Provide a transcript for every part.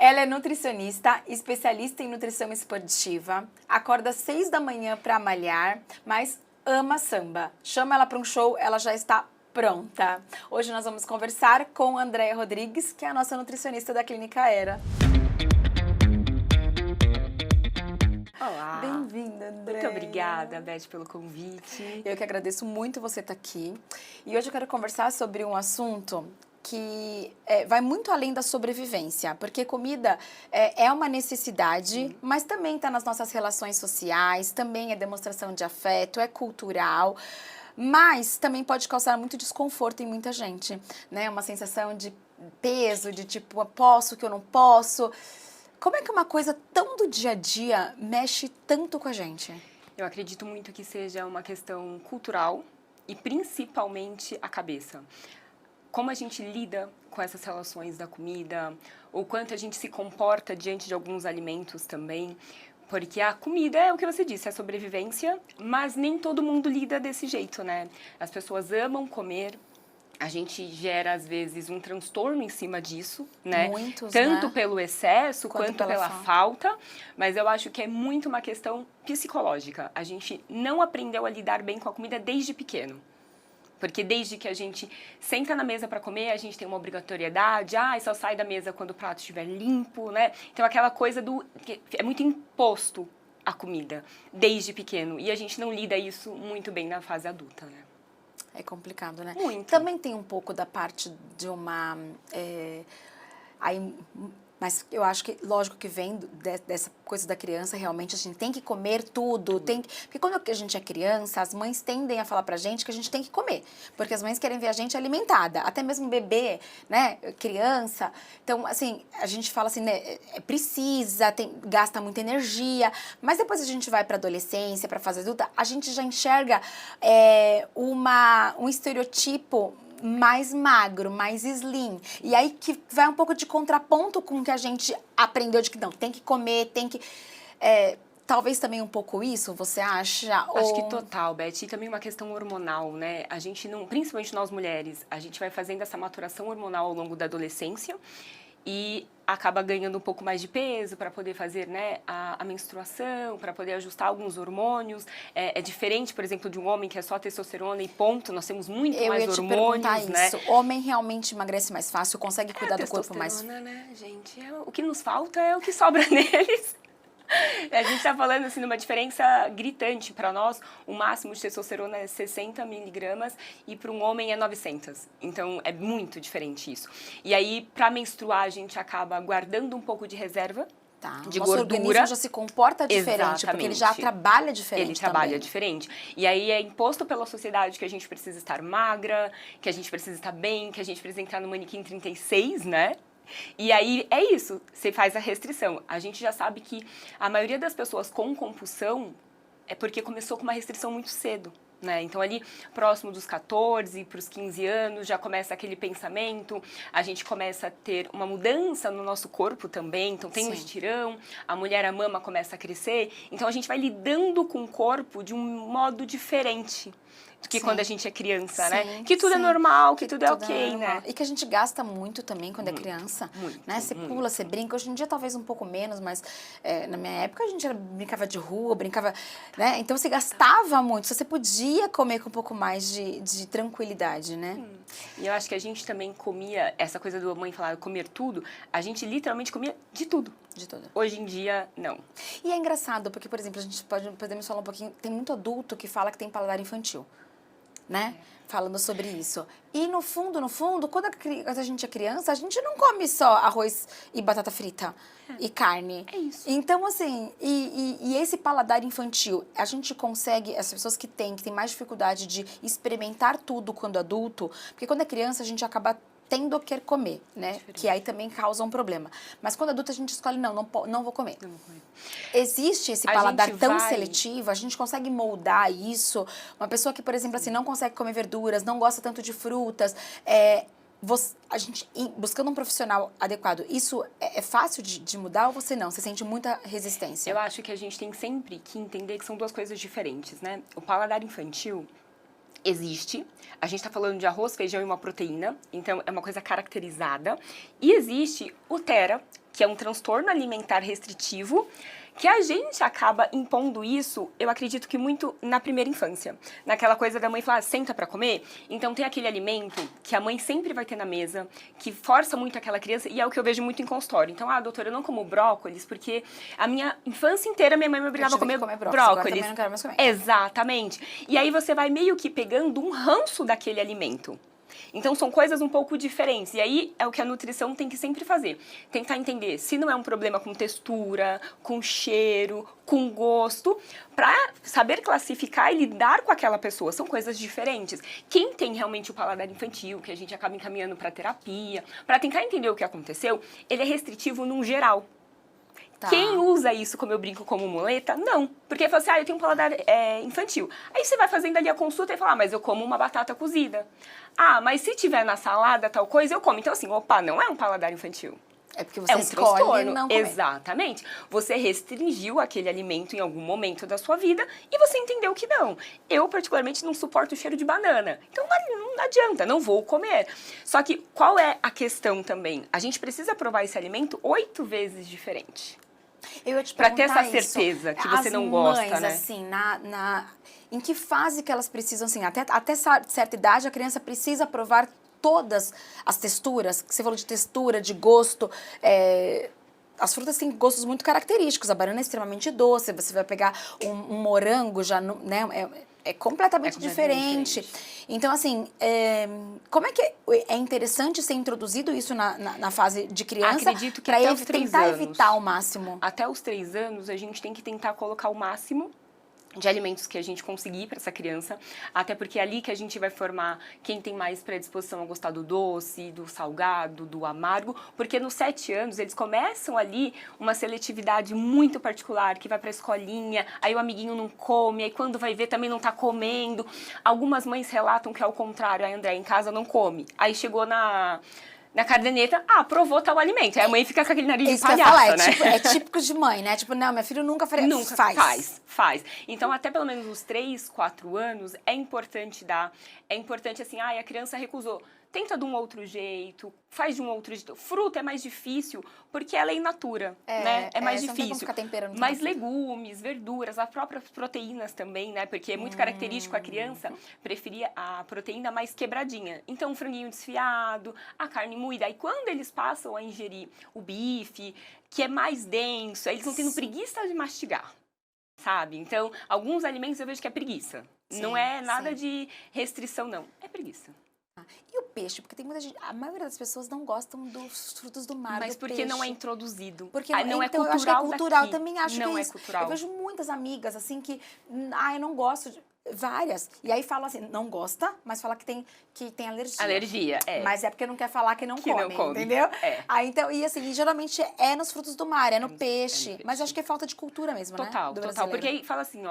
Ela é nutricionista, especialista em nutrição esportiva, acorda às 6 da manhã para malhar, mas ama samba. Chama ela para um show, ela já está pronta. Hoje nós vamos conversar com Andréia Rodrigues, que é a nossa nutricionista da Clínica Era. Olá! Bem-vinda, Andréia. Muito obrigada, Beth, pelo convite. Eu que agradeço muito você estar aqui. E hoje eu quero conversar sobre um assunto que vai muito além da sobrevivência, porque comida é uma necessidade, mas também está nas nossas relações sociais, também é demonstração de afeto, é cultural, mas também pode causar muito desconforto em muita gente, né? Uma sensação de peso, de tipo, eu posso, que eu não posso. Como é que uma coisa tão do dia a dia mexe tanto com a gente? Eu acredito muito que seja uma questão cultural e principalmente a cabeça. Como a gente lida com essas relações da comida, ou quanto a gente se comporta diante de alguns alimentos também, porque a comida é o que você disse, é sobrevivência, mas nem todo mundo lida desse jeito, né? As pessoas amam comer, a gente gera, às vezes, um transtorno em cima disso, né? Muitos, tanto né? pelo excesso quanto pela falta. falta, mas eu acho que é muito uma questão psicológica. A gente não aprendeu a lidar bem com a comida desde pequeno. Porque desde que a gente senta na mesa para comer, a gente tem uma obrigatoriedade, só sai da mesa quando o prato estiver limpo, né? Então aquela coisa que é muito imposto a comida, desde pequeno. E a gente não lida isso muito bem na fase adulta, né? É complicado, né? Muito. Também tem um pouco da parte de uma... mas eu acho que, lógico que vem dessa coisa da criança, realmente a gente tem que comer tudo, porque quando a gente é criança, as mães tendem a falar pra gente que a gente tem que comer, porque as mães querem ver a gente alimentada, até mesmo bebê, né, criança. Então, assim, a gente fala assim, né, precisa, gasta muita energia, mas depois a gente vai pra adolescência, pra fase adulta, a gente já enxerga um estereotipo mais magro, mais slim. E aí que vai um pouco de contraponto com o que a gente aprendeu de que não, tem que comer, tem que... talvez também um pouco isso, você acha? Acho que total, Beth. E também uma questão hormonal, né? A gente não, principalmente nós mulheres, a gente vai fazendo essa maturação hormonal ao longo da adolescência e acaba ganhando um pouco mais de peso para poder fazer, né, a menstruação, para poder ajustar alguns hormônios. É diferente, por exemplo, de um homem que é só testosterona e ponto. Nós temos muito mais hormônios, Eu ia te perguntar isso. Homem realmente emagrece mais fácil, consegue cuidar do corpo mais... né, gente? O que nos falta é o que sobra neles. A gente está falando assim de uma diferença gritante. Para nós, o máximo de testosterona é 60 miligramas e para um homem é 900. Então, é muito diferente isso. E aí, para menstruar, a gente acaba guardando um pouco de reserva de nosso gordura. organismo já se comporta diferente, Exatamente. Porque ele já trabalha diferente. Ele trabalha também. diferente. E aí é imposto pela sociedade que a gente precisa estar magra, que a gente precisa estar bem, que a gente precisa entrar no manequim 36, né? E aí é isso, você faz a restrição. A gente já sabe que a maioria das pessoas com compulsão é porque começou com uma restrição muito cedo, né? Então ali próximo dos 14 para os 15 anos já começa aquele pensamento, a gente começa a ter uma mudança no nosso corpo também, então tem um estirão, a mulher, a mama começa a crescer, então a gente vai lidando com o corpo de um modo diferente do que quando a gente é criança, né? Que tudo é normal, que tudo é ok, né? E que a gente gasta muito também quando é criança, muito, né? Você pula, você brinca. Hoje em dia talvez um pouco menos, mas na minha época a gente brincava de rua, brincava, né? Então você gastava muito, você podia comer com um pouco mais de tranquilidade, né? E eu acho que a gente também comia, essa coisa do mãe falar comer tudo, a gente literalmente comia de tudo. De tudo. Hoje em dia, não. E é engraçado, porque, por exemplo, a gente podemos falar um pouquinho, tem muito adulto que fala que tem paladar infantil, né? Falando sobre isso. E no fundo, quando a gente é criança, a gente não come só arroz e batata frita e carne. É isso. Então, assim, e esse paladar infantil, a gente consegue, as pessoas que têm mais dificuldade de experimentar tudo quando adulto, porque quando é criança a gente acaba tendo que comer, né? Que aí também causa um problema. Mas quando adulta a gente escolhe, não vou comer. Não vou comer. Existe esse paladar tão seletivo, a gente consegue moldar isso. Uma pessoa que, por exemplo, assim, não consegue comer verduras, não gosta tanto de frutas, a gente buscando um profissional adequado, isso é fácil de mudar ou você não? Você sente muita resistência? Eu acho que a gente tem sempre que entender que são duas coisas diferentes, né? O paladar infantil existe, a gente está falando de arroz, feijão e uma proteína, então é uma coisa caracterizada, e existe o TERA, que é um transtorno alimentar restritivo, que a gente acaba impondo isso, eu acredito que muito na primeira infância. Naquela coisa da mãe falar, senta pra comer. Então tem aquele alimento que a mãe sempre vai ter na mesa, que força muito aquela criança, e é o que eu vejo muito em consultório. Então, doutora, eu não como brócolis, porque a minha infância inteira minha mãe me obrigava a comer brócolis. Agora também não quero mais comer. Exatamente. E aí você vai meio que pegando um ranço daquele alimento. Então, são coisas um pouco diferentes. E aí, é o que a nutrição tem que sempre fazer. Tentar entender se não é um problema com textura, com cheiro, com gosto, para saber classificar e lidar com aquela pessoa. São coisas diferentes. Quem tem realmente o paladar infantil, que a gente acaba encaminhando para terapia, para tentar entender o que aconteceu, ele é restritivo num geral. Tá. Quem usa isso, como eu brinco, como muleta? Não. Porque fala assim, eu tenho um paladar infantil. Aí você vai fazendo ali a consulta e fala, mas eu como uma batata cozida. Mas se tiver na salada tal coisa, eu como. Então assim, não é um paladar infantil. É porque você escolhe não comer. Exatamente. Você restringiu aquele alimento em algum momento da sua vida e você entendeu que não. Eu, particularmente, não suporto o cheiro de banana. Então, não adianta, não vou comer. Só que, qual é a questão também? A gente precisa provar esse alimento 8 vezes diferente. Eu ia te pra ter essa isso. certeza que você não gosta, mães, né? assim, em que fase que elas precisam, assim, até certa idade, a criança precisa provar todas as texturas, que você falou de textura, de gosto, as frutas têm gostos muito característicos, a banana é extremamente doce, você vai pegar um morango, já, né, é completamente diferente. Então, assim, como é que é interessante ser introduzido isso na fase de criança? Acredito que até os 3 tentar anos. evitar ao máximo. Até os 3 anos, a gente tem que tentar colocar o máximo de alimentos que a gente conseguir para essa criança, até porque é ali que a gente vai formar quem tem mais predisposição a gostar do doce, do salgado, do amargo, porque nos 7 anos eles começam ali uma seletividade muito particular, que vai para a escolinha, aí o amiguinho não come, aí quando vai ver também não tá comendo. Algumas mães relatam que é o contrário, a André em casa não come, aí chegou na caderneta, provou tal alimento. Aí a mãe fica com aquele nariz de palhaça, né? É típico de mãe, né? Tipo, não, minha filha nunca faria. Nunca faz. Então, até pelo menos os 3, 4 anos, é importante assim, a criança recusou. Tenta de um outro jeito, faz de um outro jeito. Fruta é mais difícil, porque ela é in natura, né? É mais difícil. Não tem como ficar temperando. Mas legumes, verduras, as próprias proteínas também, né? Porque é muito característico a criança preferir a proteína mais quebradinha. Então, um franguinho desfiado, a carne moída. Aí, quando eles passam a ingerir o bife, que é mais denso, aí eles vão tendo preguiça de mastigar. Sabe? Então, alguns alimentos eu vejo que é preguiça. Não é nada de restrição, não. É preguiça. E o peixe? Porque tem muita gente... A maioria das pessoas não gostam dos frutos do mar, mas porque peixe. Não é introduzido. Porque não é cultural. Eu acho que é cultural. Daqui. Também acho não que é é isso. Cultural. Eu vejo muitas amigas, assim, que... eu não gosto de... Várias. E aí falam assim, não gosta, mas fala que tem alergia. Alergia, Mas é porque não quer falar que não come, entendeu? Aí, então, e assim, geralmente é nos frutos do mar, é no peixe. Mas eu acho que é falta de cultura mesmo, total, né? Total. Porque aí fala assim,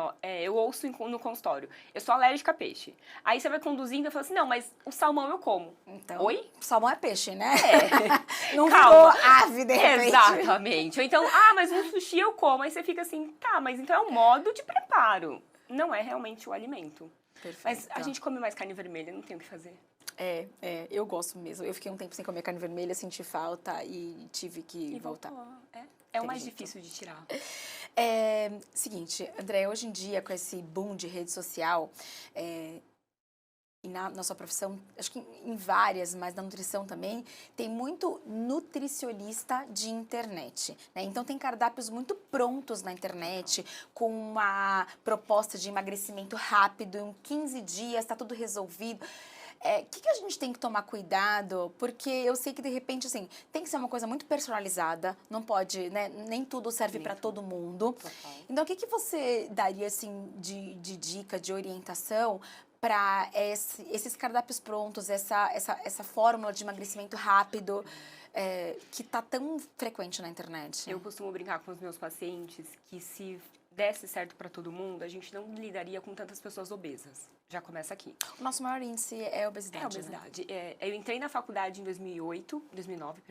eu ouço no consultório, eu sou alérgica a peixe. Aí você vai conduzindo e fala assim, não, mas o salmão eu como. Então, oi? O salmão é peixe, né? Não virou ave, de repente. Exatamente. Ou então, mas um sushi eu como. Aí você fica assim, mas então é um modo de preparo. Não é realmente o alimento. Perfeito. Mas a gente come mais carne vermelha, não tem o que fazer. Eu gosto mesmo. Eu fiquei um tempo sem comer carne vermelha, senti falta e tive que voltar. É o mais difícil de tirar. Seguinte, André, hoje em dia, com esse boom de rede social, e na sua profissão, acho que em várias, mas na nutrição também, tem muito nutricionista de internet, né? Então, tem cardápios muito prontos na internet, com uma proposta de emagrecimento rápido, em 15 dias, tá tudo resolvido. O que a gente tem que tomar cuidado? Porque eu sei que, de repente, assim, tem que ser uma coisa muito personalizada, não pode, né? Nem tudo serve para todo mundo. Total. Então, o que você daria, assim, de dica, de orientação para esses cardápios prontos, essa fórmula de emagrecimento rápido que tá tão frequente na internet? Eu costumo brincar com os meus pacientes que se desse certo para todo mundo, a gente não lidaria com tantas pessoas obesas. Já começa aqui. O nosso maior índice é a obesidade. É a obesidade. Né? Eu entrei na faculdade em 2009,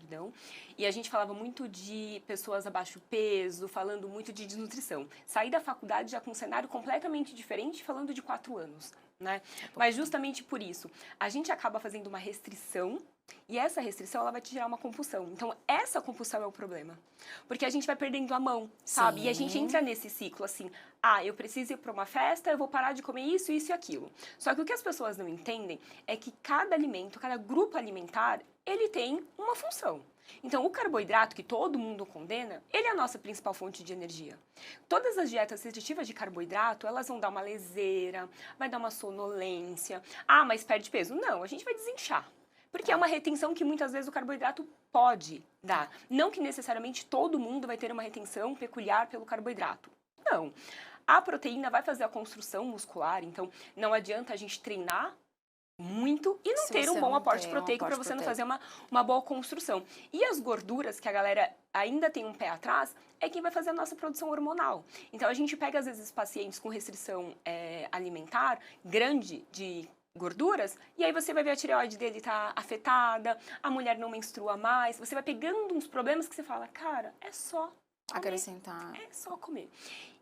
e a gente falava muito de pessoas abaixo peso, falando muito de desnutrição. Saí da faculdade já com um cenário completamente diferente, falando de 4 anos. né? Mas justamente por isso, a gente acaba fazendo uma restrição e essa restrição ela vai te gerar uma compulsão. Então, essa compulsão é o problema. Porque a gente vai perdendo a mão, sabe? Sim. E a gente entra nesse ciclo assim, eu preciso ir para uma festa, eu vou parar de comer isso, isso e aquilo. Só que o que as pessoas não entendem é que cada alimento, cada grupo alimentar, ele tem uma função. Então, o carboidrato, que todo mundo condena, ele é a nossa principal fonte de energia. Todas as dietas restritivas de carboidrato, elas vão dar uma leseira, vai dar uma sonolência. Mas perde peso. Não, a gente vai desinchar. Porque é uma retenção que muitas vezes o carboidrato pode dar. Não que necessariamente todo mundo vai ter uma retenção peculiar pelo carboidrato. Não. A proteína vai fazer a construção muscular, então não adianta a gente treinar muito e não ter um bom aporte proteico para você não fazer uma boa construção. E as gorduras, que a galera ainda tem um pé atrás, é quem vai fazer a nossa produção hormonal. Então, a gente pega, às vezes, pacientes com restrição alimentar grande de gorduras, e aí você vai ver a tireoide dele tá afetada, a mulher não menstrua mais, você vai pegando uns problemas que você fala, cara, é só comer. Acrescentar. É só comer.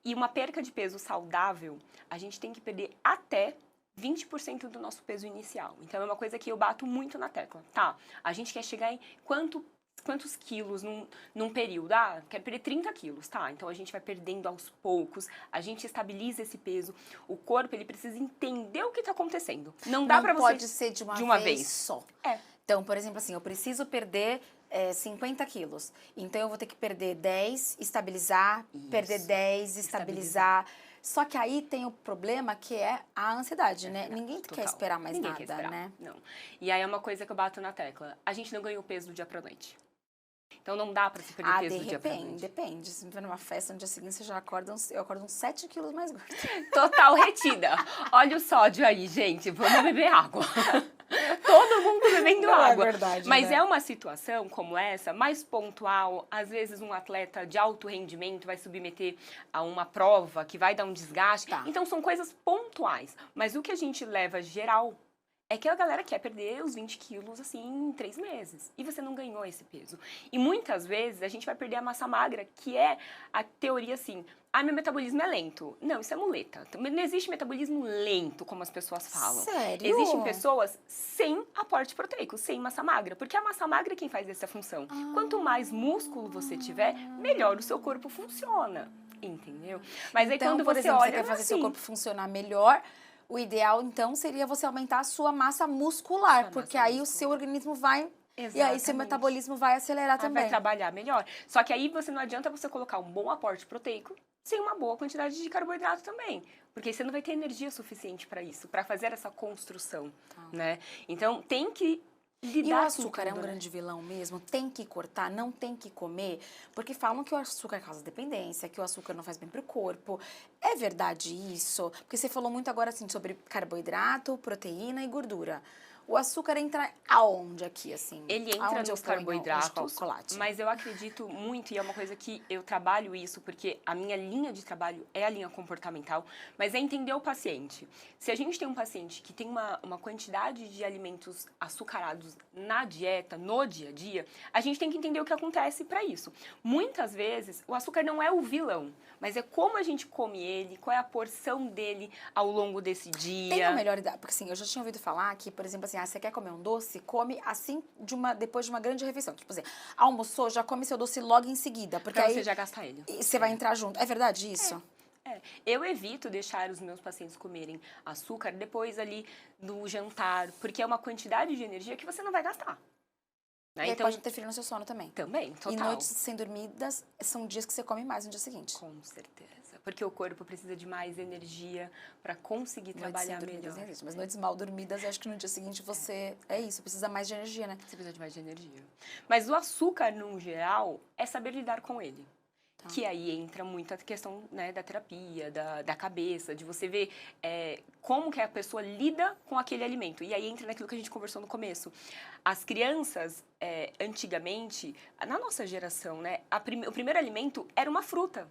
E uma perca de peso saudável, a gente tem que perder até 20% do nosso peso inicial. Então, é uma coisa que eu bato muito na tecla. Tá, a gente quer chegar em quantos quilos num período? Quero perder 30 quilos, tá? Então, a gente vai perdendo aos poucos, a gente estabiliza esse peso. O corpo, ele precisa entender o que está acontecendo. Não dá pra você... Não pode ser de uma vez só. É. Então, por exemplo, assim, eu preciso perder 50 quilos. Então, eu vou ter que perder 10, estabilizar, perder 10, estabilizar. Só que aí tem o problema que é a ansiedade, né? Ninguém quer esperar mais nada, quer esperar, né? Não. E aí é uma coisa que eu bato na tecla. A gente não ganhou peso do dia pra noite. Então não dá pra se perder peso do dia pra noite. Depende. Se você vai numa festa, no dia seguinte você já acorda eu acordo uns 7 quilos mais gorda. Total retida. Olha o sódio aí, gente. Vamos beber água. Todo mundo bebendo água. É verdade, mas né? é uma situação como essa, mais pontual. Às vezes um atleta de alto rendimento vai submeter a uma prova que vai dar um desgaste. Tá. Então são coisas pontuais. Mas o que a gente leva geral é que a galera quer perder os 20 quilos, assim, em 3 meses. E você não ganhou esse peso. E muitas vezes a gente vai perder a massa magra, que é a teoria assim, meu metabolismo é lento. Não, isso é muleta. Não existe metabolismo lento, como as pessoas falam. Sério? Existem pessoas sem aporte proteico, sem massa magra. Porque a massa magra é quem faz essa função. Quanto mais músculo você tiver, melhor o seu corpo funciona. Entendeu? Mas aí então, quando por você exemplo, olha, você quer fazer assim, seu corpo funcionar melhor, o ideal, então, seria você aumentar a sua massa muscular, porque aí o seu organismo vai... Exatamente. E aí seu metabolismo vai acelerar também. Vai trabalhar melhor. Só que aí não adianta você colocar um bom aporte proteico sem uma boa quantidade de carboidrato também. Porque você não vai ter energia suficiente para isso, para fazer essa construção, né? Então, tem que lidar e o açúcar com tudo, é um grande vilão mesmo? Tem que cortar, não tem que comer? Porque falam que o açúcar causa dependência, que o açúcar não faz bem pro corpo. É verdade isso? Porque você falou muito agora assim sobre carboidrato, proteína e gordura. O açúcar entra aonde aqui, assim? Ele entra nos carboidratos, chocolate? Mas eu acredito muito, e é uma coisa que eu trabalho isso, porque a minha linha de trabalho é a linha comportamental, mas é entender o paciente. Se a gente tem um paciente que tem uma quantidade de alimentos açucarados na dieta, no dia a dia, a gente tem que entender o que acontece para isso. Muitas vezes, o açúcar não é o vilão, mas é como a gente come ele, qual é a porção dele ao longo desse dia. Tem a melhor idade, porque assim, eu já tinha ouvido falar que, por exemplo, assim, você quer comer um doce, come assim depois de uma grande refeição. Tipo assim, almoçou, já come seu doce logo em seguida. Porque pra aí você já gastar ele. Você vai entrar junto. É verdade isso? Eu evito deixar os meus pacientes comerem açúcar depois ali do jantar, porque é uma quantidade de energia que você não vai gastar. Né? E então, pode interferir no seu sono também. Também, total. E noites sem dormidas são dias que você come mais no dia seguinte. Com certeza. Porque o corpo precisa de mais energia para conseguir trabalhar melhor. Mas noites mal dormidas, eu acho que no dia seguinte você... É isso, precisa mais de energia, né? Você precisa de mais de energia. Mas o açúcar, no geral, é saber lidar com ele. Que aí entra muito a questão, né, da terapia, da cabeça, de você ver como que a pessoa lida com aquele alimento. E aí entra naquilo que a gente conversou no começo. As crianças, antigamente, na nossa geração, né, o primeiro alimento era uma fruta.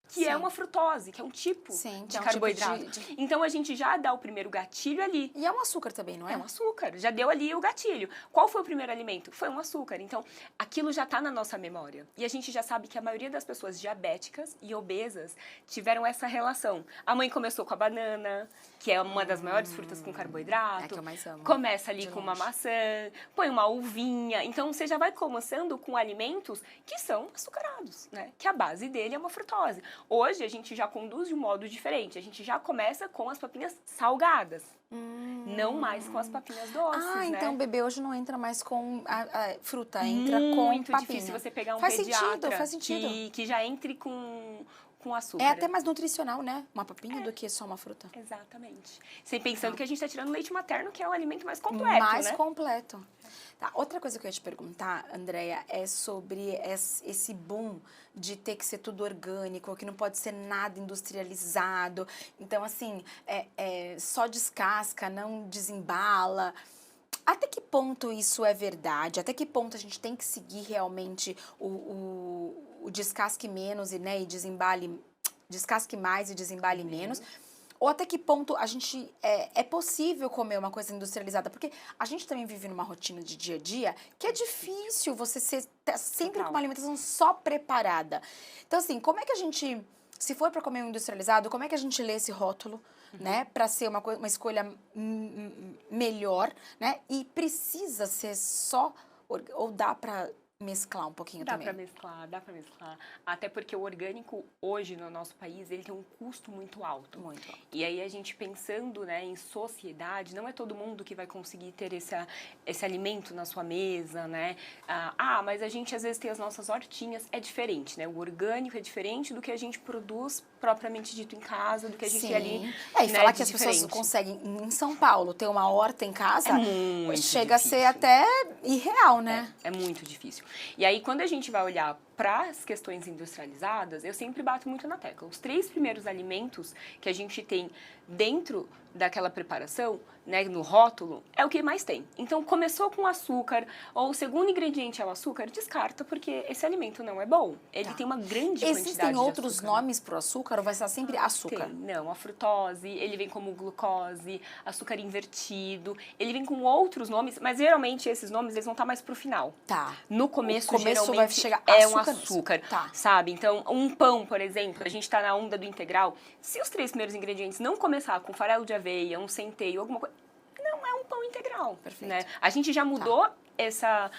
que é uma frutose, que é um tipo Sim, de é um carboidrato. tipo de- Então, a gente já dá o primeiro gatilho ali. E é um açúcar também, não é? É um açúcar, já deu ali o gatilho. Qual foi o primeiro alimento? Foi um açúcar. Então, aquilo já está na nossa memória. E a gente já sabe que a maioria das pessoas diabéticas e obesas tiveram essa relação. A mãe começou com a banana, que é uma das maiores frutas com carboidrato. É a que eu mais amo. Começa ali De com uma longe. maçã, põe uma uvinha. Então, você já vai começando com alimentos que são açucarados, né? Que a base dele é uma frutose. Hoje, a gente já conduz de um modo diferente. A gente já começa com as papinhas salgadas. Não mais com as papinhas doces, Ah, então o né? bebê hoje não entra mais com a fruta, entra com Muito papinha. difícil você pegar um Faz pediatra sentido, faz sentido. Que já entre com açúcar. É até mais nutricional, né? Uma papinha do que só uma fruta. Exatamente. Você pensando que a gente está tirando leite materno, que é o alimento mais completo, Mais né? completo. Tá, outra coisa que eu ia te perguntar, Andréia, é sobre esse boom de ter que ser tudo orgânico, que não pode ser nada industrializado. Então, assim, só descasca, não desembala. Até que ponto isso é verdade? Até que ponto a gente tem que seguir realmente o descasque menos e, né, e desembale, descasque mais e desembale menos? Ou até que ponto a gente é possível comer uma coisa industrializada? Porque a gente também vive numa rotina de dia a dia que é difícil você tá sempre com uma alimentação só preparada. Então, assim, como é que a gente, se for para comer um industrializado, como é que a gente lê esse rótulo, né? Para ser uma escolha melhor, né? E precisa ser só, ou dá para mesclar um pouquinho também? Dá pra mesclar. Até porque o orgânico, hoje, no nosso país, ele tem um custo muito alto. Muito alto. E aí, a gente pensando, né, em sociedade, não é todo mundo que vai conseguir ter esse alimento na sua mesa, né? Mas a gente, às vezes, tem as nossas hortinhas. É diferente, né? O orgânico é diferente do que a gente produz, propriamente dito, em casa, do que a gente tem ali, e né, falar de que as pessoas diferente. conseguem, em São Paulo, ter uma horta em casa, muito chega a ser difícil. até irreal, né? É muito difícil. E aí, quando a gente vai olhar para as questões industrializadas, eu sempre bato muito na tecla. Os 3 primeiros alimentos que a gente tem dentro daquela preparação, né, no rótulo, é o que mais tem. Então, começou com açúcar, ou o segundo ingrediente é o açúcar, descarta, porque esse alimento não é bom. Ele tem uma grande quantidade Existem de outros açúcar. nomes para o açúcar ou vai ser sempre açúcar? Tem, não, a frutose, ele vem como glucose, açúcar invertido, ele vem com outros nomes, mas geralmente esses nomes eles vão estar mais pro final. Tá. No começo, geralmente vai chegar é um açúcar açúcar, tá. sabe? Então, um pão, por exemplo, a gente tá na onda do integral, se os 3 primeiros ingredientes não começar com farelo de aveia, um centeio, alguma coisa, não é um pão integral, Perfeito. né? A gente já mudou essa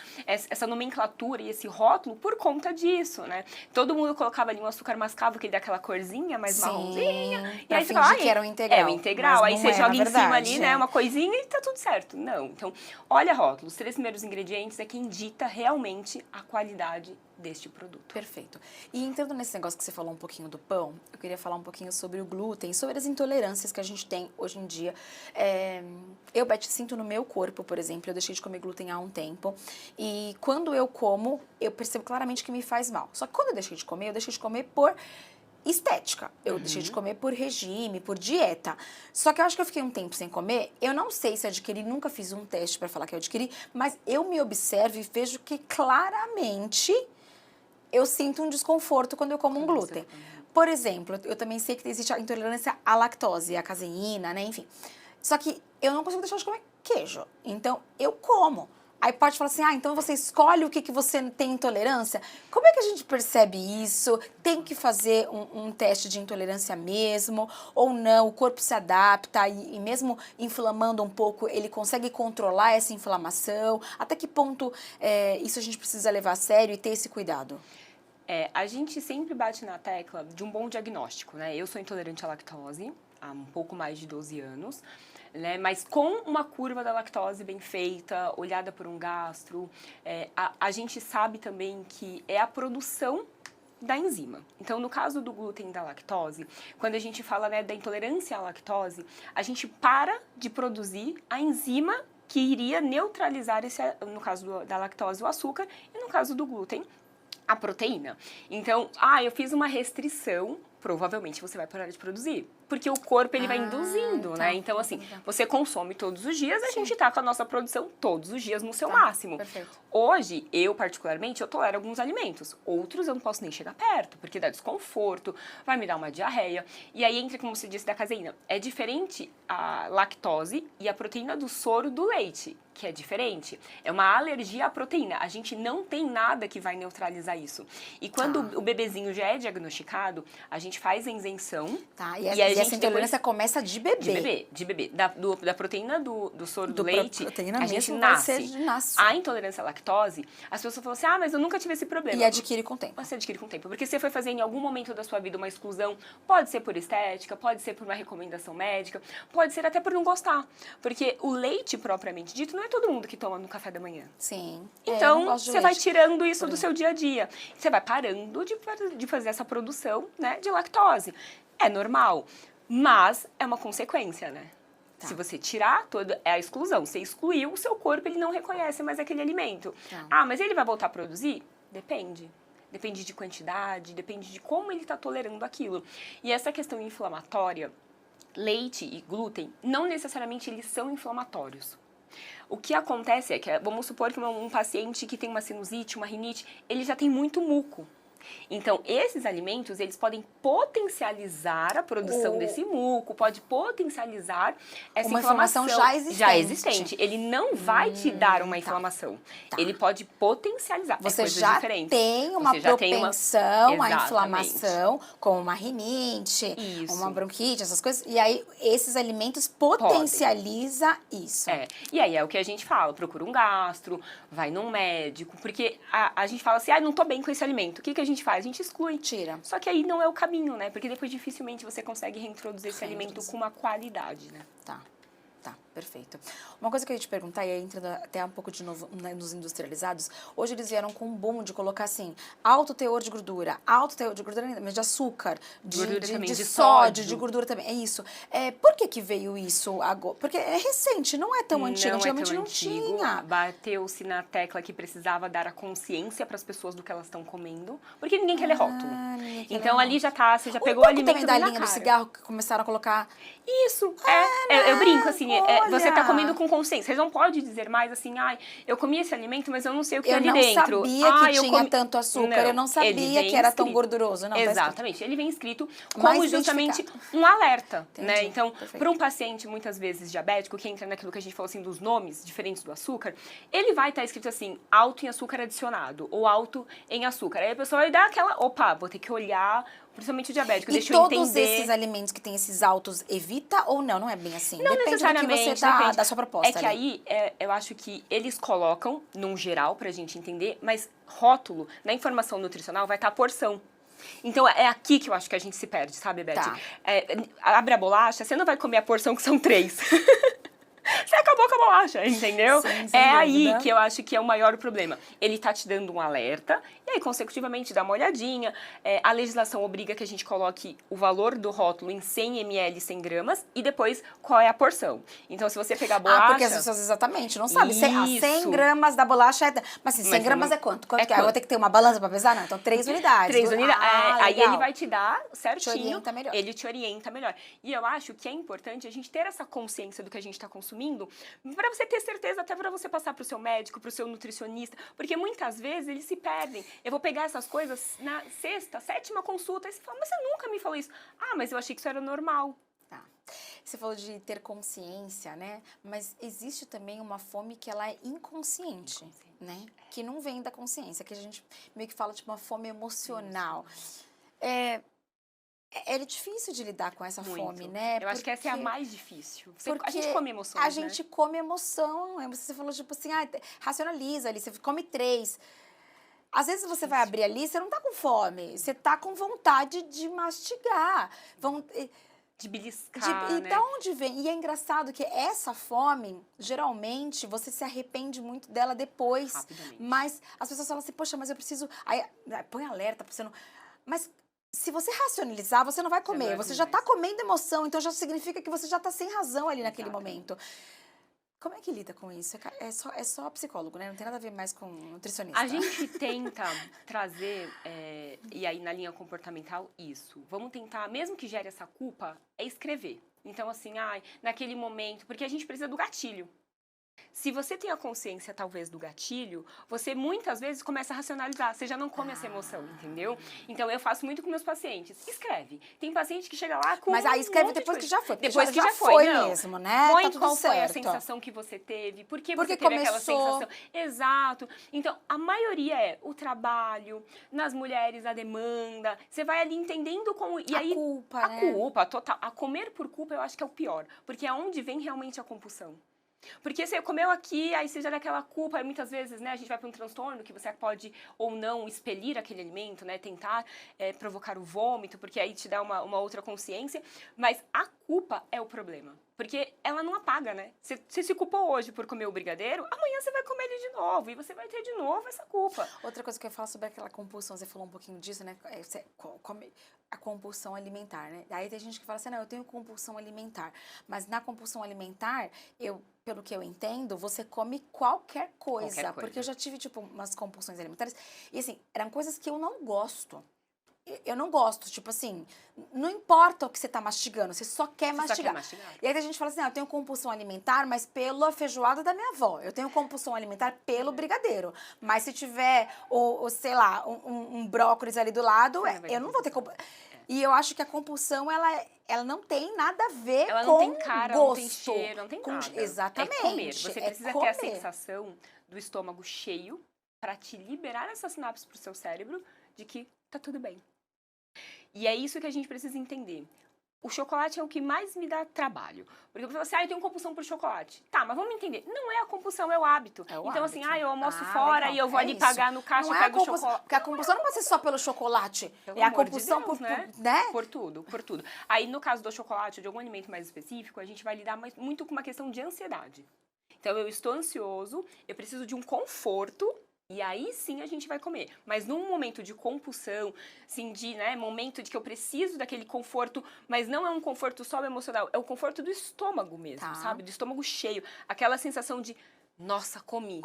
nomenclatura e esse rótulo por conta disso, né? Todo mundo colocava ali um açúcar mascavo, que ele dá aquela corzinha mais marronzinha. E pra aí você fingir fala, que era um integral. É o integral. Mas Aí não você é, joga na em cima verdade, ali, né, uma coisinha e tá tudo certo. Não. Então, olha rótulo. Os 3 primeiros ingredientes é quem dita realmente a qualidade deste produto. Perfeito. E entrando nesse negócio que você falou um pouquinho do pão, eu queria falar um pouquinho sobre o glúten, sobre as intolerâncias que a gente tem hoje em dia. Eu, Beth, sinto no meu corpo, por exemplo, eu deixei de comer glúten há um tempo, e quando eu como, eu percebo claramente que me faz mal. Só que quando eu deixei de comer por estética. Eu deixei de comer por regime, por dieta. Só que eu acho que eu fiquei um tempo sem comer. Eu não sei se adquiri, nunca fiz um teste para falar que eu adquiri, mas eu me observo e vejo que claramente eu sinto um desconforto quando eu como um glúten. Por exemplo, eu também sei que existe a intolerância à lactose, à caseína, né, enfim. Só que eu não consigo deixar de comer queijo. Então, eu como. Aí pode falar assim, então você escolhe o que você tem intolerância? Como é que a gente percebe isso? Tem que fazer um teste de intolerância mesmo? Ou não? O corpo se adapta e mesmo inflamando um pouco, ele consegue controlar essa inflamação? Até que ponto isso a gente precisa levar a sério e ter esse cuidado? A gente sempre bate na tecla de um bom diagnóstico, né? Eu sou intolerante à lactose há um pouco mais de 12 anos, né? Mas com uma curva da lactose bem feita, olhada por um gastro, a gente sabe também que é a produção da enzima. Então, no caso do glúten e da lactose, quando a gente fala, né, da intolerância à lactose, a gente para de produzir a enzima que iria neutralizar no caso da lactose, o açúcar, e no caso do glúten, a proteína. Então, eu fiz uma restrição provavelmente você vai parar de produzir. Porque o corpo, ele vai induzindo, tá. né? Então, assim, você consome todos os dias, a gente tá com a nossa produção todos os dias no seu máximo. Perfeito. Hoje, eu particularmente, eu tolero alguns alimentos. Outros eu não posso nem chegar perto, porque dá desconforto, vai me dar uma diarreia. E aí entra, como você disse, da caseína. É diferente a lactose e a proteína do soro do leite, que é diferente. É uma alergia à proteína. A gente não tem nada que vai neutralizar isso. E quando o bebezinho já é diagnosticado, a gente faz a isenção. Tá, e essa intolerância começa de bebê. De bebê. Da proteína do soro do leite, proteína a gente mesmo nasce. vai ser de nasce. A intolerância à lactose, as pessoas falam assim, mas eu nunca tive esse problema. E adquire com o tempo. Você adquire com o tempo. Porque você foi fazer em algum momento da sua vida uma exclusão, pode ser por estética, pode ser por uma recomendação médica, pode ser até por não gostar. Porque o leite, propriamente dito, não é todo mundo que toma no café da manhã. Sim. Então, você vai tirando isso do seu dia a dia. Você vai parando de fazer essa produção, né, de lactose. É normal, mas é uma consequência, né? Se você tirar toda a exclusão, você excluiu, o seu corpo ele não reconhece mais aquele alimento. Mas ele vai voltar a produzir? Depende. Depende de quantidade, depende de como ele está tolerando aquilo. E essa questão inflamatória, leite e glúten, não necessariamente eles são inflamatórios. O que acontece é que, vamos supor que um paciente que tem uma sinusite, uma rinite, ele já tem muito muco. Então, esses alimentos, eles podem potencializar a produção desse muco, pode potencializar essa inflamação já existente. Ele não vai te dar uma inflamação. Ele pode potencializar. Você já tem uma propensão à inflamação, como uma rinite, uma bronquite, essas coisas. E aí, esses alimentos potencializam isso. E aí é o que a gente fala, procura um gastro, vai num médico, porque a gente fala assim, não tô bem com esse alimento. O que a gente faz? A gente exclui. Tira. Só que aí não é o caminho, né? Porque depois dificilmente você consegue reintroduzir esse alimento com uma qualidade, né? Tá, perfeito. Uma coisa que eu ia te perguntar, e aí entrando até um pouco de novo nos industrializados, hoje eles vieram com um boom de colocar assim, alto teor de gordura ainda, mas de açúcar, de sódio, de gordura também, é isso. Por que veio isso agora? Porque é recente, não é tão antigo, antigamente não tinha. Bateu-se na tecla que precisava dar a consciência para as pessoas do que elas estão comendo, porque ninguém quer ler rótulo. Então ali já tá, você já pegou o alimento também da linha do cigarro que começaram a colocar. Isso, eu brinco assim, você tá comendo com consciência. Você não pode dizer mais assim, eu comi esse alimento, mas eu não sei o que é ali dentro. Eu não sabia que tinha tanto açúcar, eu não sabia que era tão gorduroso. Não, exatamente, ele vem escrito como justamente um alerta, né? Então, para um paciente, muitas vezes diabético, que entra naquilo que a gente falou assim, dos nomes diferentes do açúcar, ele vai estar escrito assim, alto em açúcar adicionado, ou alto em açúcar. Aí a pessoa vai dar aquela, vou ter que olhar, principalmente o diabético, deixa eu entender. E todos esses alimentos que têm esses altos, evita ou não? Não é bem assim? Não depende necessariamente, do que você da sua proposta. É que aí, eu acho que eles colocam, num geral, pra gente entender, mas rótulo, na informação nutricional, vai estar a porção. Então, é aqui que eu acho que a gente se perde, sabe, Beth? Abre a bolacha, você não vai comer a porção que são 3. Você acabou com a bolacha, entendeu? Sim, aí que eu acho que é o maior problema. Ele tá te dando um alerta, e aí, consecutivamente, dá uma olhadinha. A legislação obriga que a gente coloque o valor do rótulo em 100 ml, 100 gramas, e depois qual é a porção. Então, se você pegar a bolacha... porque as pessoas exatamente não sabem. 100 gramas da bolacha Mas 100 gramas é quanto? Quanto que é? Eu vou ter que ter uma balança pra pesar? Não, então 3 unidades. 3 unidades. Aí ele vai te dar certinho. Te orienta melhor. Ele te orienta melhor. E eu acho que é importante a gente ter essa consciência do que a gente tá consumindo, para você ter certeza, até para você passar para o seu médico, para o seu nutricionista, porque muitas vezes eles se perdem. Eu vou pegar essas coisas na 6ª, 7ª consulta, e você fala, mas você nunca me falou isso. Mas eu achei que isso era normal. Tá. Você falou de ter consciência, né? Mas existe também uma fome que ela é inconsciente, né? Que não vem da consciência, que a gente meio que fala tipo uma fome emocional. É difícil de lidar com essa fome, né? Eu acho que essa é a mais difícil. A gente come emoções, A gente come emoção. Você falou, tipo assim, racionaliza ali, você come 3. Às vezes você vai abrir ali, você não tá com fome, você tá com vontade de mastigar. De beliscar, né? E da onde vem? E é engraçado que essa fome, geralmente, você se arrepende muito dela depois. Rapidamente. Mas as pessoas falam assim, poxa, mas eu preciso... Aí põe alerta pra você não... Mas... Se você racionalizar, você não vai comer. Você já está comendo emoção, então já significa que você já está sem razão ali naquele momento. Como é que lida com isso? É só psicólogo, né? Não tem nada a ver mais com nutricionista. A gente tenta trazer E aí, na linha comportamental, isso. Vamos tentar, mesmo que gere essa culpa, é escrever. Então, assim, naquele momento, porque a gente precisa do gatilho. Se você tem a consciência, talvez, do gatilho, você muitas vezes começa a racionalizar. Você já não come essa emoção, entendeu? Então, eu faço muito com meus pacientes. Escreve. Tem paciente que chega lá com Mas aí escreve depois que já foi. Depois que já foi, não. Mesmo, né? Põe tá tudo qual certo. foi a sensação que você teve. Por que Porque você teve começou... aquela sensação. Exato. Então, a maioria é o trabalho, nas mulheres, a demanda. Você vai ali entendendo como... E aí, culpa, né? A culpa, total. A comer por culpa, eu acho que é o pior. Porque é onde vem realmente a compulsão. Porque você comeu aqui, aí você gera aquela culpa, aí muitas vezes, né, a gente vai para um transtorno que você pode ou não expelir aquele alimento, né, tentar provocar o vômito, porque aí te dá uma outra consciência, mas a culpa é o problema, porque ela não apaga, né? Você se culpou hoje por comer o brigadeiro, amanhã você vai comer ele de novo, e você vai ter de novo essa culpa. Outra coisa que eu ia falar sobre aquela compulsão, você falou um pouquinho disso, né, você come a compulsão alimentar, né? Aí tem gente que fala assim, não, eu tenho compulsão alimentar, mas na compulsão alimentar, pelo que eu entendo, você come qualquer coisa. Porque eu já tive, tipo, umas compulsões alimentares. E, assim, eram coisas que eu não gosto. Eu não gosto, tipo assim, não importa o que você tá mastigando, você só quer mastigar. E aí a gente fala assim, eu tenho compulsão alimentar, mas pela feijoada da minha avó. Eu tenho compulsão alimentar pelo brigadeiro. Mas se tiver, sei lá, um brócolis ali do lado, eu não vou ter compulsão. E eu acho que a compulsão, ela não tem nada a ver com ela não tem cara, gosto. Não tem cheiro, não tem nada. Exatamente. É comer. Você precisa ter a sensação do estômago cheio para te liberar essas sinapses pro seu cérebro de que tá tudo bem. E é isso que a gente precisa entender. O chocolate é o que mais me dá trabalho. Porque você fala assim, eu tenho compulsão por chocolate. Tá, mas vamos entender. Não é a compulsão, é o hábito. Então, assim, eu almoço fora e eu vou ali pagar no caixa e pego o chocolate. Porque a compulsão não pode ser só pelo chocolate. Pelo é a compulsão de Deus, né? Por tudo. Aí, no caso do chocolate ou de algum alimento mais específico, a gente vai lidar muito com uma questão de ansiedade. Então, eu estou ansioso, eu preciso de um conforto. E aí sim a gente vai comer. Mas num momento de compulsão, assim, momento de que eu preciso daquele conforto, mas não é um conforto só emocional, é o conforto do estômago mesmo, sabe? Do estômago cheio. Aquela sensação de, nossa, comi.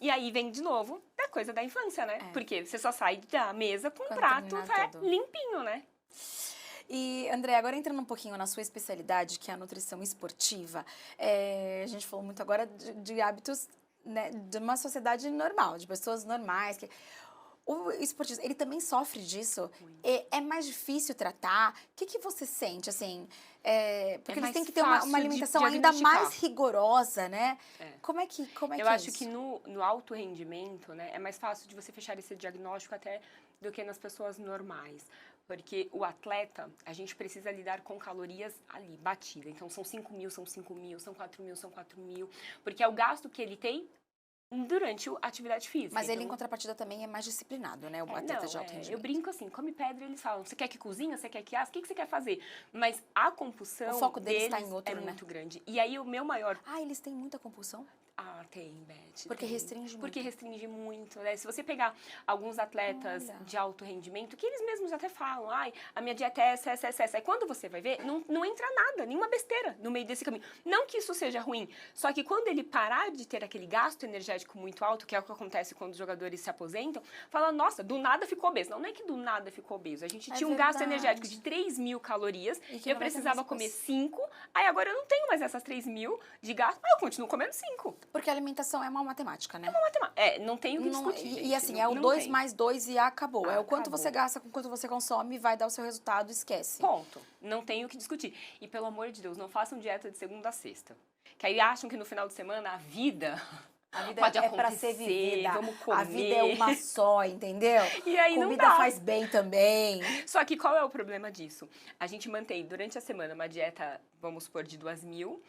E aí vem de novo da coisa da infância, né? Porque você só sai da mesa com um prato limpinho, né? E, André, agora entrando um pouquinho na sua especialidade, que é a nutrição esportiva, a gente falou muito agora de hábitos, né, de uma sociedade normal, de pessoas normais. O esportista, ele também sofre disso? É mais difícil tratar? O que você sente, assim? Porque eles têm que ter uma alimentação ainda mais rigorosa, né? Como é que é Eu acho que no alto rendimento, né, é mais fácil de você fechar esse diagnóstico até do que nas pessoas normais. Porque o atleta, a gente precisa lidar com calorias ali, batida. Então, são 5.000, são 5.000, são 4.000, são 4.000. Porque é o gasto que ele tem durante a atividade física. Mas ele, em contrapartida, também é mais disciplinado, né? O atleta de alto rendimento. Eu brinco assim, come pedra, eles falam, você quer que cozinha, você quer que assa, o que você quer fazer? Mas a compulsão o foco deles está em outro, é muito grande. E aí, o meu maior... eles têm muita compulsão? Tem, Beth. Porque restringe muito. Porque restringe muito, né? Se você pegar alguns atletas de alto rendimento, que eles mesmos até falam, a minha dieta é essa. Aí quando você vai ver, não entra nada, nenhuma besteira no meio desse caminho. Não que isso seja ruim, só que quando ele parar de ter aquele gasto energético muito alto, que é o que acontece quando os jogadores se aposentam, fala, nossa, do nada ficou obeso. Não é que do nada ficou obeso. A gente tinha um gasto energético de 3.000 calorias, eu precisava comer 5, aí agora eu não tenho mais essas 3.000 de gasto, eu continuo comendo 5. Porque a alimentação é uma matemática, né? É uma matemática. Não tem o que discutir. E assim, é o 2 mais 2 e acabou. É o quanto você gasta com quanto você consome, vai dar o seu resultado, esquece. Ponto. Não tem o que discutir. E pelo amor de Deus, não façam dieta de segunda a sexta. Que aí acham que no final de semana a vida pode acontecer, pra ser vivida. Vamos comer. A vida é uma só, entendeu? E aí comida não dá. Faz bem também. Só que qual é o problema disso? A gente mantém durante a semana uma dieta, vamos supor, de 2.000,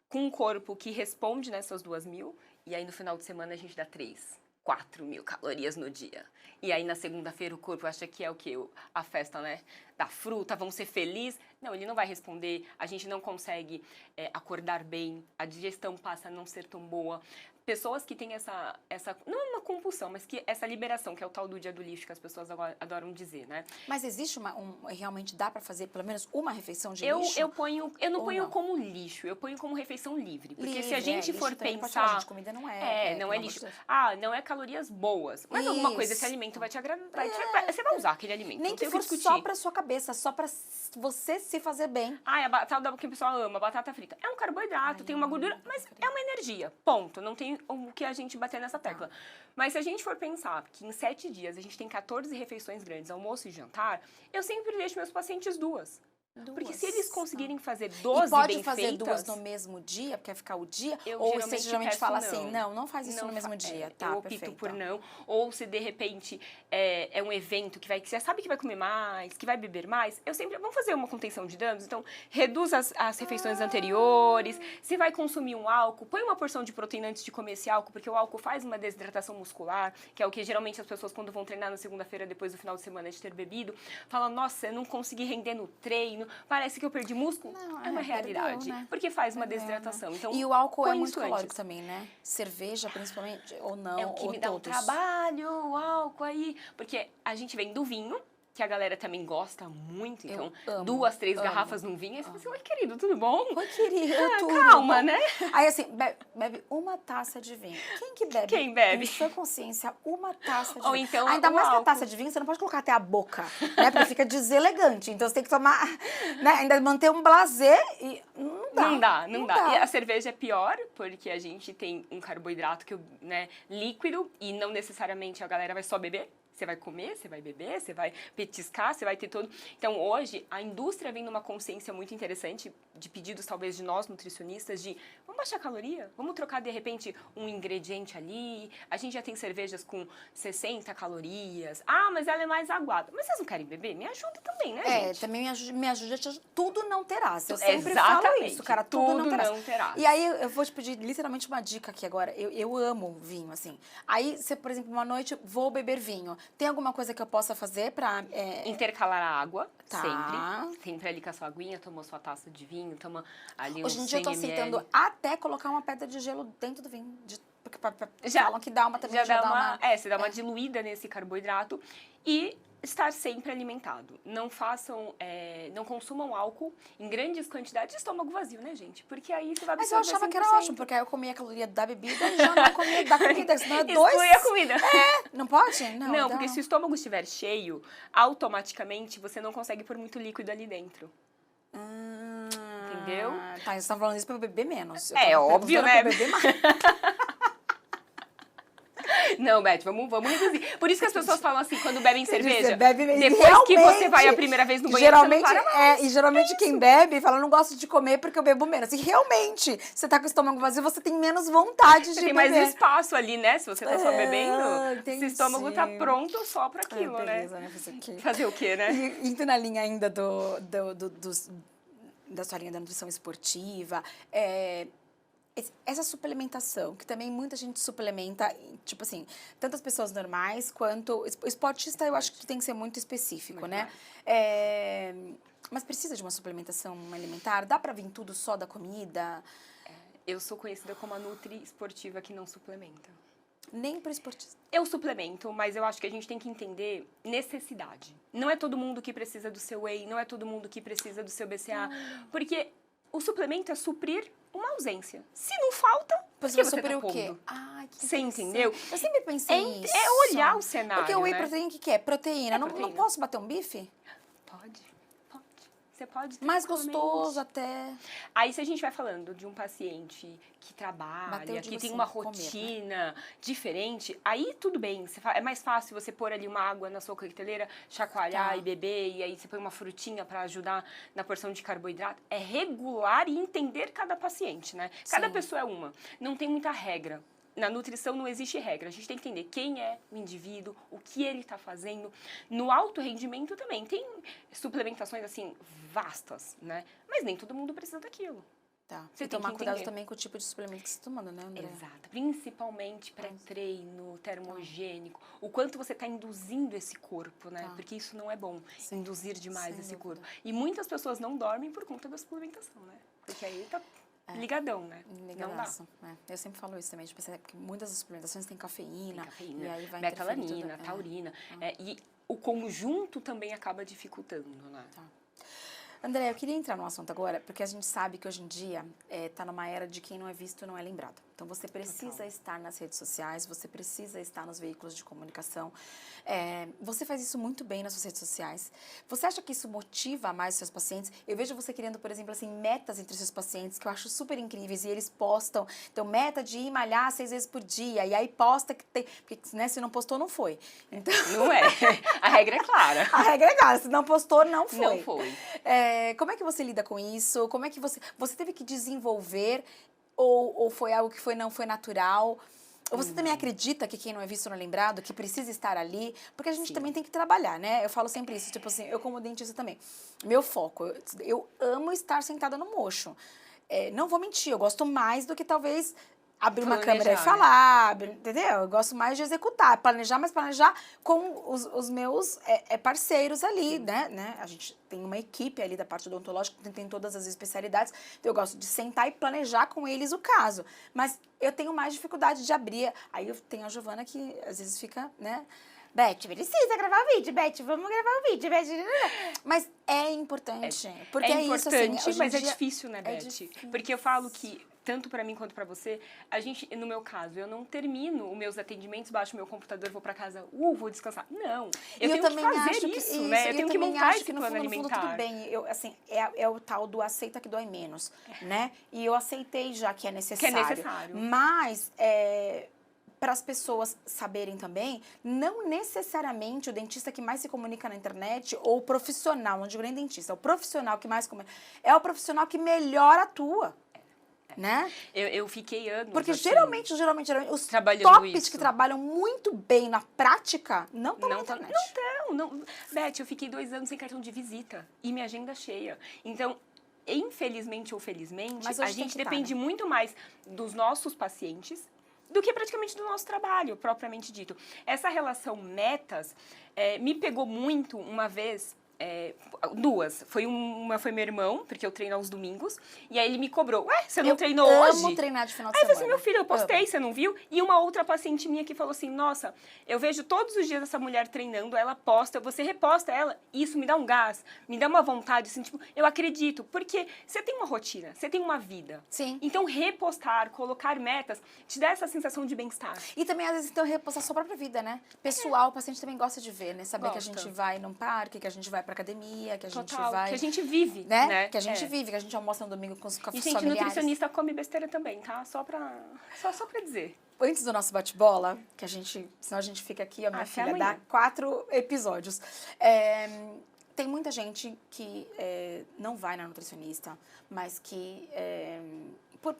com um corpo que responde nessas 2.000, e aí no final de semana a gente dá 4.000 calorias no dia. E aí na segunda-feira o corpo acha que é o quê? A festa, né? Da fruta, vamos ser felizes. Não, ele não vai responder, a gente não consegue acordar bem, a digestão passa a não ser tão boa. pessoas que têm não é uma compulsão, mas que essa liberação, que é o tal do dia do lixo que as pessoas adoram dizer, né? Mas existe realmente dá para fazer pelo menos uma refeição de lixo? Eu não ponho não? como lixo, eu ponho como refeição livre. Porque Livre, se a gente for pensar... gente, comida não é. não é pelo lixo. amor de Deus. Ah, não é calorias boas. Mas alguma coisa, esse Isso. alimento vai te agradar. Você vai usar aquele alimento. Nem não que tem o for discutir. só pra sua cabeça, só pra você se fazer bem. Ah, a batata que o pessoal ama, batata frita. É um carboidrato, tem uma gordura, mas é uma energia. Ponto. Não tem o que a gente bater nessa tecla. Mas se a gente for pensar que em 7 dias a gente tem 14 refeições grandes, almoço e jantar, eu sempre deixo meus pacientes 2. Porque se eles conseguirem fazer 12 e pode bem fazer feitas, 2 no mesmo dia, porque quer ficar o dia? Eu Ou você geralmente peço fala não. assim, não faz isso no mesmo dia. Tá, eu opto perfeito. por não. Ou se de repente é um evento que já sabe que vai comer mais, que vai beber mais, eu sempre, vamos fazer uma contenção de danos, então reduz as refeições anteriores, se vai consumir um álcool, põe uma porção de proteína antes de comer esse álcool, porque o álcool faz uma desidratação muscular, que é o que geralmente as pessoas quando vão treinar na segunda-feira, depois do final de semana de ter bebido, falam, nossa, eu não consegui render no treino, parece que eu perdi músculo. Não, é uma realidade, perdeu, né? porque faz uma desidratação. Então, e o álcool é põe muito isso calórico antes. também, né? Cerveja, principalmente, ou não, É o que ou me dá um todos. trabalho, o álcool aí. Porque a gente vem do vinho, que a galera também gosta muito. Então, amo, 2, 3 garrafas num vinho. Aí você fala assim, oi, querido, tudo bom? Oi, querido, tudo calma, bom? né? Aí assim, bebe uma taça de vinho. Quem que bebe? Quem bebe? Em sua consciência, uma taça de Ou vinho. então Ainda o mais que a álcool. taça de vinho, você não pode colocar até a boca, né? Porque fica deselegante. Então você tem que tomar, né? Ainda manter um blasé e não dá. Não dá. E a cerveja é pior, porque a gente tem um carboidrato líquido e não necessariamente a galera vai só beber. Você vai comer, você vai beber, você vai petiscar, você vai ter todo... Então, hoje, a indústria vem numa consciência muito interessante, de pedidos, talvez, de nós, nutricionistas, de vamos baixar a caloria, vamos trocar, de repente, um ingrediente ali. A gente já tem cervejas com 60 calorias. Ah, mas ela é mais aguada. Mas vocês não querem beber? Me ajuda também, né, gente? Também me ajuda. Tudo não terás. Eu sempre falo Exatamente. isso, cara. Tudo não terás. E aí, eu vou te pedir, literalmente, uma dica aqui agora. Eu amo vinho, assim. Aí, você, por exemplo, uma noite, vou beber vinho. Tem alguma coisa que eu possa fazer pra... Intercalar a água, Tá. sempre. Sempre ali com a sua aguinha, tomou sua taça de vinho, toma ali Hoje em uns dia eu tô 100 ml. aceitando até colocar uma pedra de gelo dentro do vinho. Porque Já- falam que dá uma também, Já dá uma, uma... você dá uma diluída nesse carboidrato e estar sempre alimentado. Não façam, não consumam álcool em grandes quantidades de estômago vazio, né, gente? Porque aí você vai Mas eu absorver achava que era 100%. ótimo, porque aí eu comia a caloria da bebida e já não comia da comida, senão é Exclui a comida. Não pode? Não, então porque se o estômago estiver cheio, automaticamente você não consegue pôr muito líquido ali dentro. Entendeu? Tá, vocês estão falando isso pra eu beber menos. Eu É tava óbvio, perguntando né? pra eu beber mais. Não, Beth, vamos reduzir. Por isso que as pessoas falam assim, quando bebem cerveja, Você bebe mesmo. depois que você vai a primeira vez no banheiro, geralmente, você não para mais. e geralmente quem bebe fala, não gosto de comer porque eu bebo menos. E realmente, você tá com o estômago vazio, você tem menos vontade de Você tem beber. mais espaço ali, né? Se você tá só bebendo, entendi. esse estômago tá pronto só pra aquilo, beleza, né? Fazer o quê? Fazer o quê, né? E indo na linha ainda da sua linha da nutrição esportiva, essa suplementação, que também muita gente suplementa, tipo assim, tanto as pessoas normais quanto... O esportista eu acho que tem que ser muito específico, Muito né? Mas precisa de uma suplementação alimentar? Dá pra vir tudo só da comida? Eu sou conhecida como a nutri esportiva que não suplementa. Nem pro esportista. Eu suplemento, mas eu acho que a gente tem que entender necessidade. Não é todo mundo que precisa do seu whey, não é todo mundo que precisa do seu BCA, porque o suplemento é suprir uma ausência. Se não falta, por que você suprir tá o quê? pondo? Ai, que Você interessante. entendeu? Eu sempre pensei nisso. É olhar o cenário, Porque o whey né? protein, o que é? Proteína. Não proteína. posso bater um bife? Pode. Você pode. Mais tranquilamente. gostoso até. Aí, se a gente vai falando de um paciente que Bateu, trabalha, digo que tem assim, uma comer, né? rotina diferente, aí tudo bem. É mais fácil você pôr ali uma água na sua coqueteleira, chacoalhar Tá. e beber, e aí você põe uma frutinha para ajudar na porção de carboidrato. É regular e entender cada paciente, né? Cada Sim. pessoa é uma. Não tem muita regra. Na nutrição não existe regra, a gente tem que entender quem é o indivíduo, o que ele está fazendo. No alto rendimento também, tem suplementações assim, vastas, né? Mas nem todo mundo precisa daquilo. Tá. Você E tem tomar que cuidado entender. também com o tipo de suplemento que você está tomando, né, André? Exato. Principalmente pré-treino, termogênico. O quanto você está induzindo esse corpo, né? Tá. Porque isso não é bom, Sim. induzir demais Sem esse dúvida. corpo. E muitas pessoas não dormem por conta da suplementação, né? Porque aí tá... ligadão, né? Ligadaço, né? Eu sempre falo isso também, tipo, porque muitas das suplementações têm cafeína, e aí vai betalanina, taurina, e o conjunto também acaba dificultando, né? Tá. André, eu queria entrar num assunto agora, porque a gente sabe que hoje em dia tá numa era de quem não é visto não é lembrado. Então, você precisa estar nas redes sociais, você precisa estar nos veículos de comunicação. Você faz isso muito bem nas suas redes sociais. Você acha que isso motiva mais os seus pacientes? Eu vejo você criando, por exemplo, assim, metas entre os seus pacientes, que eu acho super incríveis, e eles postam. Então, meta de ir malhar 6 vezes por dia, e aí posta que tem... Porque, né, se não postou, não foi. Então... Não é. A regra é clara. A regra é clara. Se não postou, não foi. Não foi. Como é que você lida com isso? Como é que você teve que desenvolver ou foi algo que não foi natural? Ou você também acredita que quem não é visto não é lembrado, que precisa estar ali? Porque a gente também tem que trabalhar, né? Eu falo sempre isso, tipo assim, eu como dentista também. Meu foco, eu amo estar sentada no mocho. Não vou mentir, eu gosto mais do que talvez abrir uma câmera e falar, entendeu? Eu gosto mais de executar, planejar, mas planejar com os meus parceiros ali, né? A gente tem uma equipe ali da parte odontológica, tem todas as especialidades, então eu gosto de sentar e planejar com eles o caso. Mas eu tenho mais dificuldade de abrir. Aí eu tenho a Giovana que às vezes fica, né? Beth, precisa gravar o vídeo, Beth, vamos gravar o vídeo, Beth. Mas é importante. Porque é isso, assim, mas é difícil, né, Beth? Difícil. Porque eu falo que, tanto pra mim quanto pra você, a gente, no meu caso, eu não termino os meus atendimentos, baixo meu computador, vou pra casa, vou descansar. Não, eu tenho que fazer isso, né? Eu tenho que montar esse plano alimentar. No fundo, tudo bem. Assim, é o tal do aceita que dói menos, né? E eu aceitei já que é necessário. Que é necessário. Mas... para as pessoas saberem também, não necessariamente o dentista que mais se comunica na internet ou o profissional, não digo nem dentista, o profissional que mais comunica, é o profissional que melhor atua. Né? Eu fiquei anos porque assim, geralmente os tops que trabalham muito bem na prática não estão na internet. Não. Beth, eu fiquei 2 anos sem cartão de visita e minha agenda cheia. Então, infelizmente ou felizmente, a gente depende muito mais dos nossos pacientes do que praticamente do nosso trabalho, propriamente dito. Essa relação metas me pegou muito uma vez... duas. Uma foi meu irmão, porque eu treino aos domingos, e aí ele me cobrou, você não treinou hoje? Eu amo treinar de final de semana. Aí eu falei assim, meu filho, eu postei, você não viu? E uma outra paciente minha que falou assim, nossa, eu vejo todos os dias essa mulher treinando, ela posta, você reposta ela, e isso me dá um gás, me dá uma vontade, assim, tipo, eu acredito, porque você tem uma rotina, você tem uma vida. Sim. Então, repostar, colocar metas, te dá essa sensação de bem-estar. E também, às vezes, então, repostar a sua própria vida, né? Pessoal, o paciente também gosta de ver, né? Saber que a gente vai num parque, que a gente vai pra academia, que a gente vai... que a gente vive, né? Que a gente vive, que a gente almoça no domingo com os familiares. E, gente, nutricionista come besteira também, tá? Só pra dizer. Antes do nosso bate-bola, que a gente... Senão a gente fica aqui, a minha filha dá 4 episódios. Tem muita gente que não vai na nutricionista, mas que... por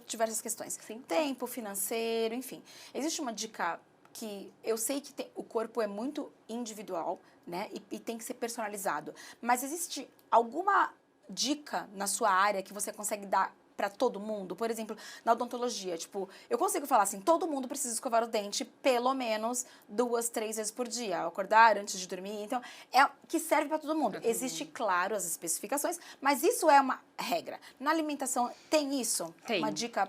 diversas questões. Sim. Tempo, financeiro, enfim. Existe uma dica... que eu sei que o corpo é muito individual, né, e tem que ser personalizado, mas existe alguma dica na sua área que você consegue dar para todo mundo? Por exemplo, na odontologia, tipo, eu consigo falar assim, todo mundo precisa escovar o dente pelo menos 2, 3 vezes por dia, ao acordar, antes de dormir, então, que serve para todo mundo. Existe, claro, as especificações, mas isso é uma regra. Na alimentação, tem isso? Tem. Uma dica...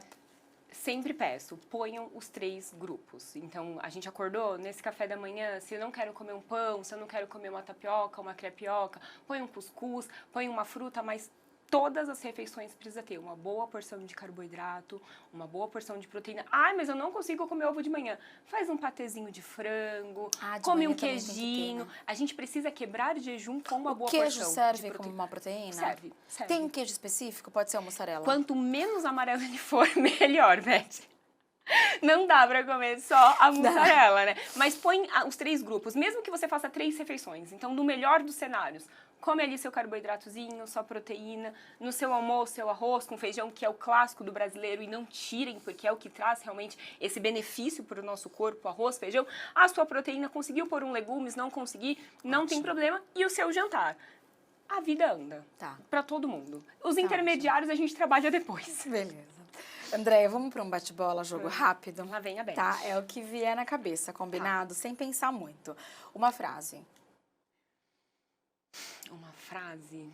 Sempre peço, ponham os 3 grupos. Então, a gente acordou, nesse café da manhã, se eu não quero comer um pão, se eu não quero comer uma tapioca, uma crepioca, põe um cuscuz, põe uma fruta, mas todas as refeições precisa ter uma boa porção de carboidrato, uma boa porção de proteína. Ai, mas eu não consigo comer ovo de manhã. Faz um patezinho de frango, come um queijinho. A gente precisa quebrar jejum com uma boa porção. O queijo serve como uma proteína? Serve. Tem um queijo específico? Pode ser a mussarela? Quanto menos amarelo ele for, melhor, Beth. Não dá pra comer só a mussarela, né? Mas põe os 3 grupos, mesmo que você faça 3 refeições. Então, no melhor dos cenários, come ali seu carboidratozinho, sua proteína, no seu almoço, seu arroz com feijão, que é o clássico do brasileiro, e não tirem, porque é o que traz realmente esse benefício para o nosso corpo, arroz, feijão. A sua proteína, conseguiu pôr legumes, não conseguir, não tem problema. E o seu jantar. A vida anda. Tá. Pra todo mundo. Os intermediários a gente trabalha depois. Beleza. Andréia, vamos para um bate-bola, jogo rápido? Lá vem a Beth. Tá, é o que vier na cabeça, combinado? Tá. Sem pensar muito. Uma frase. Uma frase...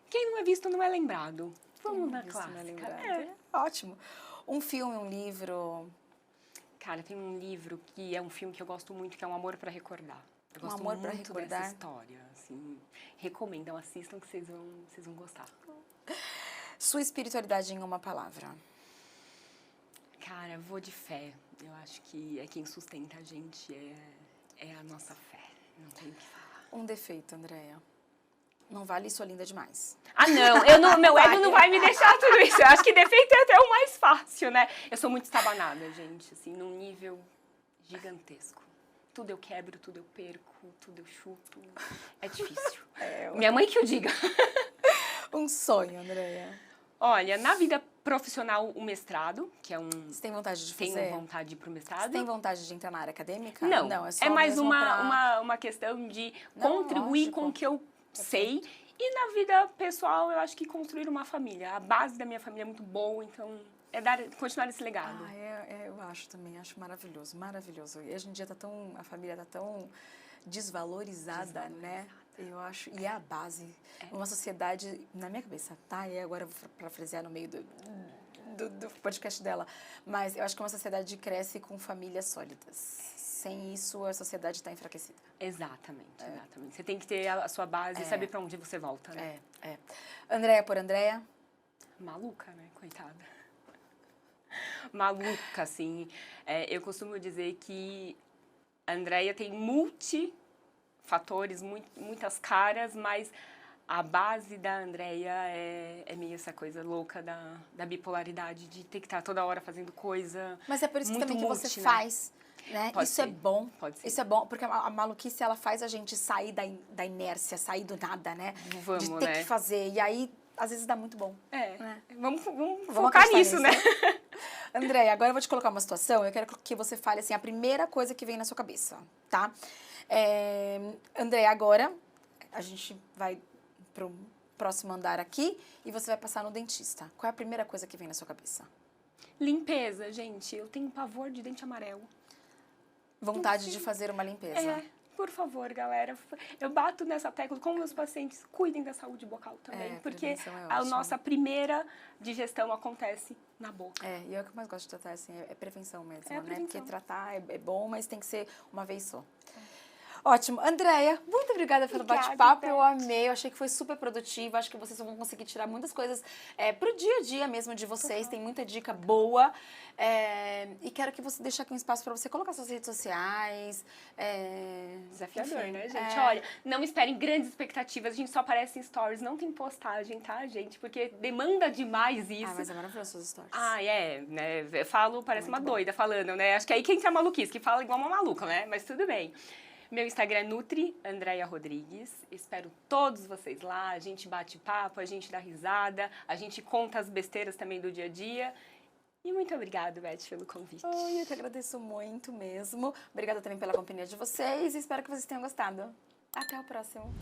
Quem não é visto não é lembrado. Vamos na Isso, clássica. lembrada. É. Ótimo. Um filme, um livro. Cara, tem um livro que é um filme que eu gosto muito, que é Um Amor pra Recordar. Eu gosto Amor pra muito Recordar. dessa história, assim. Recomendam, assistam que vocês vão gostar. Sua espiritualidade em uma palavra. Cara, vou de fé. Eu acho que é quem sustenta a gente, é a nossa fé. Não tem o que falar. Um defeito, Andréia. Não vale, sou linda demais. Ah, não, meu ego não vai me deixar tudo isso. Eu acho que defeito é até o mais fácil, né? Eu sou muito estabanada, gente, assim, num nível gigantesco. Tudo eu quebro, tudo eu perco, tudo eu chuto. É difícil. Minha mãe que o diga. Um sonho, Andréia. Olha, na vida profissional, o mestrado, que é um... Você tem vontade de Tenho fazer? vontade de ir pro mestrado. Você tem vontade de entrar na área acadêmica? Não, é só é mais mesmo pra... uma questão de Não, contribuir lógico. com o que eu sei. E na vida pessoal, eu acho que construir uma família. A base da minha família é muito boa, então continuar esse legado. Eu acho também, acho maravilhoso, maravilhoso. E hoje em dia a família tá tão desvalorizada, né? Eu acho, e é a base. Uma sociedade, na minha cabeça, tá? E agora eu vou parafrasear no meio do podcast dela. Mas eu acho que uma sociedade cresce com famílias sólidas. Sem isso, a sociedade está enfraquecida. Exatamente. Você tem que ter a sua base e saber pra onde você volta, né? Andréia por Andréia? Maluca, né? Coitada. Maluca, assim. Eu costumo dizer que a Andréia tem multifatores, muitas caras, mas a base da Andréia é meio essa coisa louca da bipolaridade, de ter que estar toda hora fazendo coisa. Mas é por isso que muito também que você multi, né? faz. Né? Pode Isso ser. é bom. Pode ser. Isso é bom, porque a maluquice, ela faz a gente sair da inércia, sair do nada, né? Vamos, de ter né? que fazer. E aí, às vezes, dá muito bom. Né? Vamos Vamos focar acreditar nisso, né? Andréia, agora eu vou te colocar uma situação. Eu quero que você fale, assim, a primeira coisa que vem na sua cabeça, tá? Andréia, agora a gente vai pro próximo andar aqui e você vai passar no dentista. Qual é a primeira coisa que vem na sua cabeça? Limpeza, gente. Eu tenho pavor de dente amarelo. Vontade de fazer uma limpeza. Por favor, galera. Eu bato nessa tecla com meus pacientes. Cuidem da saúde bucal também. Porque a nossa primeira digestão acontece na boca. E é o que eu mais gosto de tratar, assim, é prevenção mesmo, né? prevenção. Porque tratar é bom, mas tem que ser uma vez só. Ótimo. Andréia, muito obrigada pelo bate-papo. Eu amei, eu achei que foi super produtivo. Acho que vocês vão conseguir tirar muitas coisas pro dia a dia mesmo de vocês. Tem muita dica boa. E quero que você deixe aqui um espaço para você colocar suas redes sociais. Desafiador, enfim, né, gente? Olha, não esperem grandes expectativas. A gente só aparece em stories. Não tem postagem, tá, gente? Porque demanda demais isso. Mas é maravilhoso suas stories. Né? Eu falo, parece muito uma doida falando, né? Acho que aí quem entra maluquice, que fala igual uma maluca, né? Mas tudo bem. Meu Instagram é Nutri Andréia Rodrigues. Espero todos vocês lá. A gente bate papo, a gente dá risada, a gente conta as besteiras também do dia a dia. E muito obrigada, Beth, pelo convite. Eu te agradeço muito mesmo. Obrigada também pela companhia de vocês e espero que vocês tenham gostado. Até o próximo.